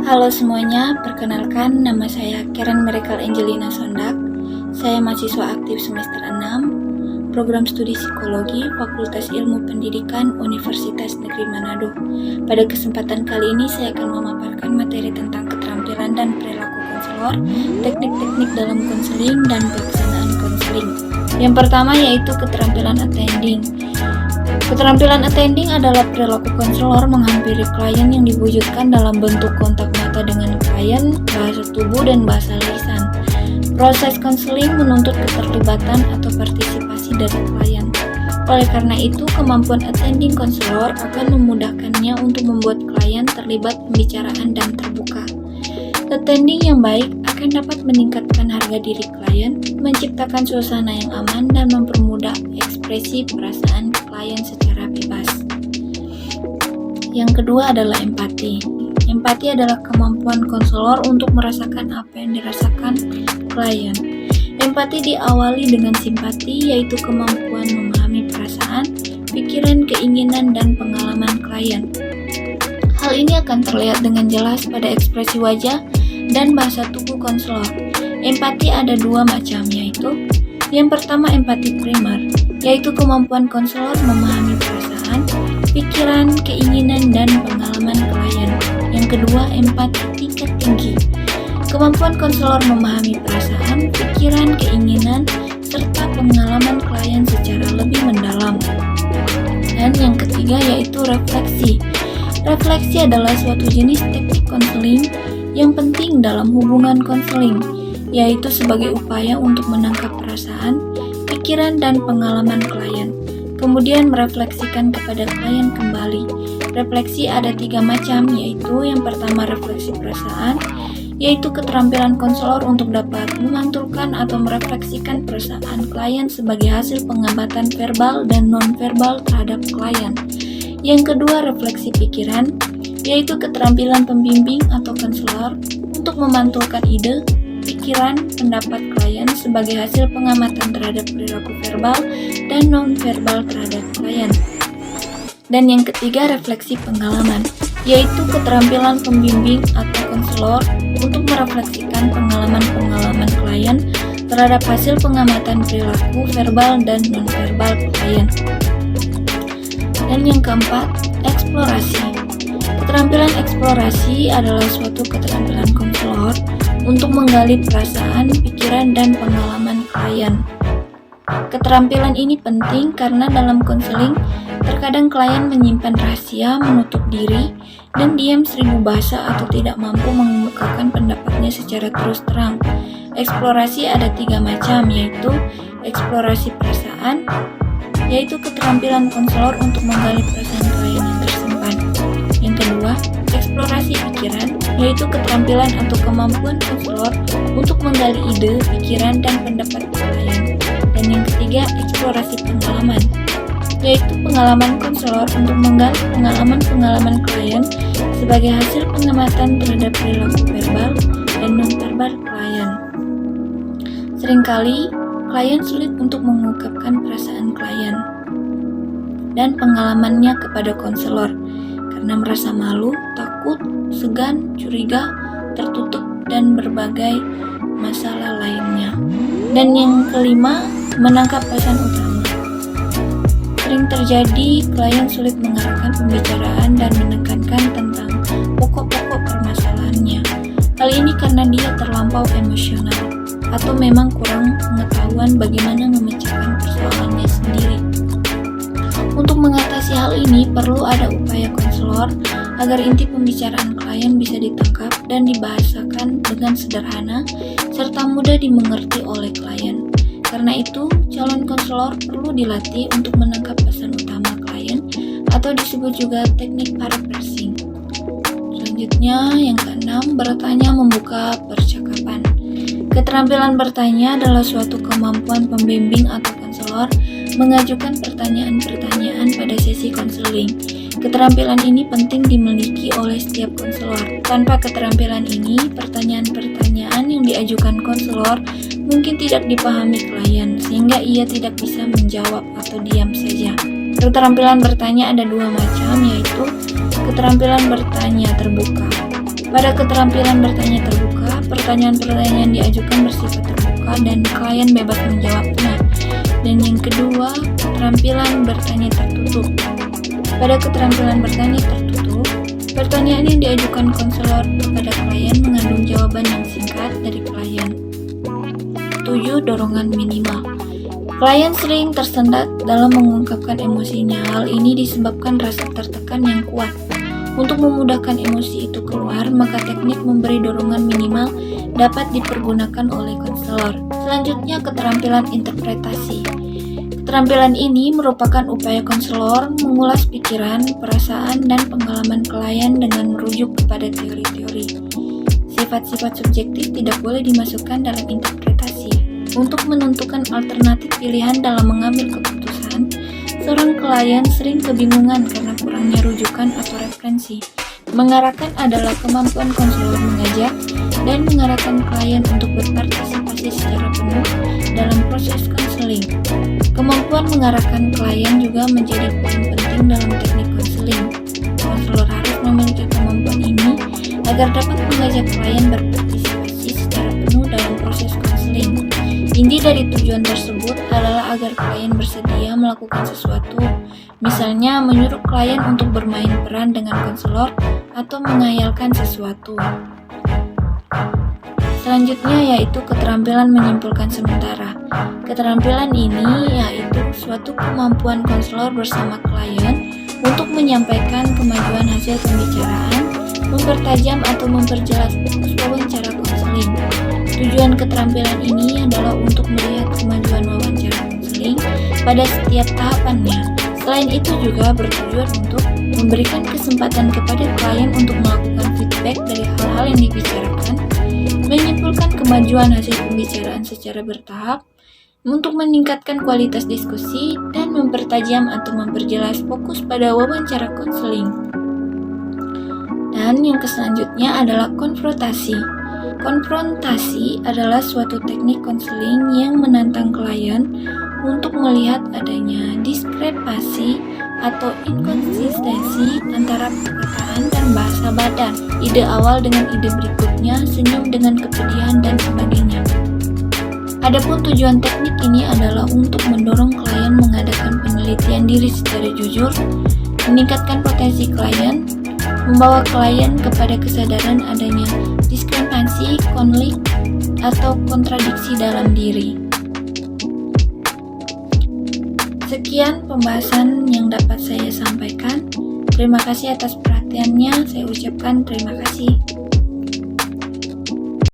Halo semuanya, perkenalkan nama saya Karen Miracle Angelina Sondak. Saya mahasiswa aktif semester 6, program studi psikologi, Fakultas Ilmu Pendidikan Universitas Negeri Manado. Pada kesempatan kali ini saya akan memaparkan materi tentang keterampilan dan perilaku konselor, teknik-teknik dalam konseling, dan pelaksanaan konseling. Yang pertama yaitu keterampilan attending. Keterampilan attending adalah perilaku konselor menghampiri klien yang diwujudkan dalam bentuk kontak mata dengan klien, bahasa tubuh, dan bahasa lisan. Proses konseling menuntut keterlibatan atau partisipasi dari klien. Oleh karena itu, kemampuan attending konselor akan memudahkannya untuk membuat klien terlibat pembicaraan dan terbuka. Attending yang baik akan dapat meningkatkan harga diri klien, menciptakan suasana yang aman, dan mempermudah ekspresi perasaan klien secara bebas. Yang kedua adalah empati. Empati adalah kemampuan konselor untuk merasakan apa yang dirasakan klien. Empati diawali dengan simpati, yaitu kemampuan memahami perasaan, pikiran, keinginan, dan pengalaman klien. Hal ini akan terlihat dengan jelas pada ekspresi wajah dan bahasa tubuh konselor. Empati ada dua macam, yaitu yang pertama empati primer, yaitu kemampuan konselor memahami perasaan, pikiran, keinginan, dan pengalaman klien. Yang kedua empati tingkat tinggi, kemampuan konselor memahami perasaan, pikiran, keinginan, serta pengalaman klien secara lebih mendalam. Dan yang ketiga yaitu refleksi. Refleksi adalah suatu jenis teknik konseling yang penting dalam hubungan konseling, yaitu sebagai upaya untuk menangkap perasaan, pikiran, dan pengalaman klien, kemudian merefleksikan kepada klien kembali. Refleksi ada tiga macam, yaitu yang pertama refleksi perasaan, yaitu keterampilan konselor untuk dapat memantulkan atau merefleksikan perasaan klien sebagai hasil pengamatan verbal dan non-verbal terhadap klien. Yang kedua refleksi pikiran, yaitu keterampilan pembimbing atau konselor untuk memantulkan ide, pikiran, pendapat klien sebagai hasil pengamatan terhadap perilaku verbal dan non-verbal terhadap klien. Dan yang ketiga refleksi pengalaman, yaitu keterampilan pembimbing atau konselor untuk merefleksikan pengalaman-pengalaman klien terhadap hasil pengamatan perilaku verbal dan non-verbal klien. Dan yang keempat, eksplorasi. Keterampilan eksplorasi adalah suatu keterampilan konselor untuk menggali perasaan, pikiran, dan pengalaman klien. Keterampilan ini penting karena dalam konseling, terkadang klien menyimpan rahasia, menutup diri, dan diam seribu bahasa atau tidak mampu mengemukakan pendapatnya secara terus terang. Eksplorasi ada tiga macam, yaitu eksplorasi perasaan, yaitu keterampilan konselor untuk menggali perasaan klien yang tersimpan. Yang kedua, eksplorasi pikiran, yaitu keterampilan atau kemampuan konselor untuk menggali ide, pikiran, dan pendapat klien. Dan yang ketiga, eksplorasi pengalaman, yaitu pengalaman konselor untuk menggali pengalaman-pengalaman klien sebagai hasil pengamatan terhadap perilaku verbal dan non-verbal klien. Seringkali, klien sulit untuk mengungkapkan perasaan klien dan pengalamannya kepada konselor karena merasa malu, takut, segan, curiga, tertutup, dan berbagai masalah lainnya. Dan yang kelima, menangkap pesan utama. Sering terjadi klien sulit mengarahkan pembicaraan dan menekankan tentang pokok-pokok permasalahannya. Hal ini karena dia terlampau emosional atau memang kurang pengetahuan bagaimana memecahkan persoalannya sendiri. Untuk mengatasi hal ini, perlu ada upaya konselor agar inti pembicaraan klien bisa ditangkap dan dibahasakan dengan sederhana serta mudah dimengerti oleh klien. Karena itu, calon konselor perlu dilatih untuk menangkap pesan utama klien atau disebut juga teknik paraphrasing. Selanjutnya, yang keenam, bertanya membuka percakapan. Keterampilan bertanya adalah suatu kemampuan pembimbing atau konselor mengajukan pertanyaan-pertanyaan pada sesi konseling. Keterampilan ini penting dimiliki oleh setiap konselor. Tanpa keterampilan ini, pertanyaan-pertanyaan yang diajukan konselor mungkin tidak dipahami klien, sehingga ia tidak bisa menjawab atau diam saja. Keterampilan bertanya ada dua macam, yaitu keterampilan bertanya terbuka. Pada keterampilan bertanya terbuka, pertanyaan-pertanyaan diajukan bersifat terbuka dan klien bebas menjawabnya. Dan yang kedua, keterampilan bertanya tertutup. Pada keterampilan bertanya tertutup, pertanyaan yang diajukan konselor kepada klien mengandung jawaban yang singkat dari klien. 7. Dorongan minimal. Klien sering tersendat dalam mengungkapkan emosinya. Hal ini disebabkan rasa tertekan yang kuat. Untuk memudahkan emosi itu keluar, maka teknik memberi dorongan minimal dapat dipergunakan oleh konselor. Selanjutnya, keterampilan interpretasi. Keterampilan ini merupakan upaya konselor mengulas pikiran, perasaan, dan pengalaman klien dengan merujuk kepada teori-teori. Sifat-sifat subjektif tidak boleh dimasukkan dalam interpretasi. Untuk menentukan alternatif pilihan dalam mengambil keputusan, seorang klien sering kebingungan karena kurangnya rujukan atau referensi. Mengarahkan adalah kemampuan konselor mengajak dan mengarahkan klien untuk berpartisipasi secara penuh dalam proses konseling. Kemampuan mengarahkan klien juga menjadi poin penting dalam teknik konseling. Konselor harus memiliki kemampuan ini agar dapat mengajak klien berpartisipasi secara penuh dalam proses konseling. Inti dari tujuan tersebut adalah agar klien bersedia melakukan sesuatu, misalnya menyuruh klien untuk bermain peran dengan konselor atau menghayalkan sesuatu. Selanjutnya yaitu keterampilan menyimpulkan sementara. Keterampilan ini yaitu suatu kemampuan konselor bersama klien untuk menyampaikan kemajuan hasil pembicaraan, mempertajam atau memperjelas fokus wawancara konseling. Tujuan keterampilan ini adalah untuk melihat kemajuan wawancara konseling pada setiap tahapannya. Selain itu juga bertujuan untuk memberikan kesempatan kepada klien untuk melakukan feedback dari hal-hal yang dibicarakan, menyimpulkan kemajuan hasil pembicaraan secara bertahap, untuk meningkatkan kualitas diskusi, dan mempertajam atau memperjelas fokus pada wawancara konseling. Dan yang selanjutnya adalah konfrontasi. Konfrontasi adalah suatu teknik konseling yang menantang klien untuk melihat adanya diskrepasi atau inkonsistensi antara perkataan dan bahasa badan. Ide awal dengan ide berikutnya, senyum dengan kepedihan, dan sebagainya. Adapun tujuan teknik ini adalah untuk mendorong klien mengadakan penelitian diri secara jujur, meningkatkan potensi klien, membawa klien kepada kesadaran adanya diskrepansi, konflik, atau kontradiksi dalam diri. Sekian pembahasan yang dapat saya sampaikan. Terima kasih atas perhatiannya. Saya ucapkan terima kasih.